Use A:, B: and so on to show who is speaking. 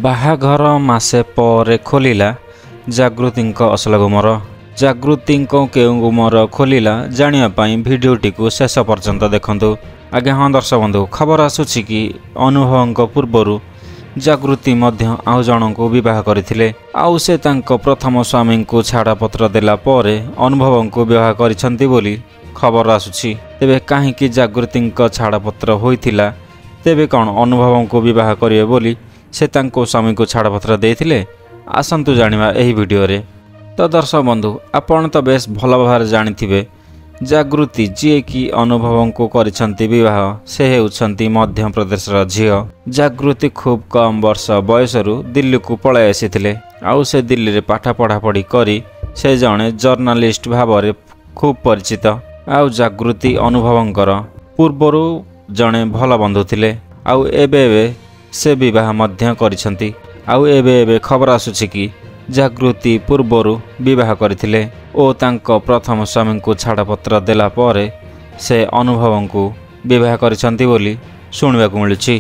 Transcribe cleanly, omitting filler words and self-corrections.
A: ବାହାଘର ମାସେ ପରେ ଖୋଲିଲା ଜାଗୃତିଙ୍କ ଅସଲ ଗୁମର। ଜାଗୃତିଙ୍କ କେଉଁ ଗୁମର ଖୋଲିଲା ଜାଣିବା ପାଇଁ ଭିଡ଼ିଓଟିକୁ ଶେଷ ପର୍ଯ୍ୟନ୍ତ ଦେଖନ୍ତୁ। ଆଜ୍ଞା ହଁ ଦର୍ଶକ ବନ୍ଧୁ, ଖବର ଆସୁଛି କି ଅନୁଭବଙ୍କ ପୂର୍ବରୁ ଜାଗୃତି ମଧ୍ୟ ଆଉ ଜଣଙ୍କୁ ବିବାହ କରିଥିଲେ। ଆଉ ସେ ତାଙ୍କ ପ୍ରଥମ ସ୍ୱାମୀଙ୍କୁ ଛାଡ଼ପତ୍ର ଦେଲା ପରେ ଅନୁଭବଙ୍କୁ ବିବାହ କରିଛନ୍ତି ବୋଲି ଖବର ଆସୁଛି। ତେବେ କାହିଁକି ଜାଗୃତିଙ୍କ ଛାଡ଼ପତ୍ର ହୋଇଥିଲା? ତେବେ କ'ଣ ଅନୁଭବଙ୍କୁ ବିବାହ କରିବେ ବୋଲି ସେ ତାଙ୍କ ସ୍ୱାମୀଙ୍କୁ ଛାଡ଼ପତ୍ର ଦେଇଥିଲେ? ଆସନ୍ତୁ ଜାଣିବା ଏହି ଭିଡ଼ିଓରେ। ତ ଦର୍ଶକ ବନ୍ଧୁ, ଆପଣ ତ ବେଶ ଭଲ ଭାବରେ ଜାଣିଥିବେ ଜାଗୃତି ଯିଏକି ଅନୁଭବଙ୍କୁ କରିଛନ୍ତି ବିବାହ, ସେ ହେଉଛନ୍ତି ମଧ୍ୟପ୍ରଦେଶର ଝିଅ। ଜାଗୃତି ଖୁବ୍ କମ୍ ବର୍ଷ ବୟସରୁ ଦିଲ୍ଲୀକୁ ପଳାଇ ଆସିଥିଲେ। ଆଉ ସେ ଦିଲ୍ଲୀରେ ପାଠ ପଢ଼ାପଢ଼ି କରି ସେ ଜଣେ ଜର୍ଣ୍ଣାଲିଷ୍ଟ ଭାବରେ ଖୁବ୍ ପରିଚିତ। ଆଉ ଜାଗୃତି ଅନୁଭବଙ୍କର ପୂର୍ବରୁ ଜଣେ ଭଲ ବନ୍ଧୁ ଥିଲେ। ଆଉ ଏବେ ସେ ବିବାହ ମଧ୍ୟ କରିଛନ୍ତି। ଆଉ ଏବେ ଖବର ଆସୁଛି କି ଜାଗୃତି ପୂର୍ବରୁ ବିବାହ କରିଥିଲେ ଓ ତାଙ୍କ ପ୍ରଥମ ସ୍ୱାମୀଙ୍କୁ ଛାଡ଼ପତ୍ର ଦେଲା ପରେ ସେ ଅନୁଭବଙ୍କୁ ବିବାହ କରିଛନ୍ତି ବୋଲି ଶୁଣିବାକୁ ମିଳୁଛି।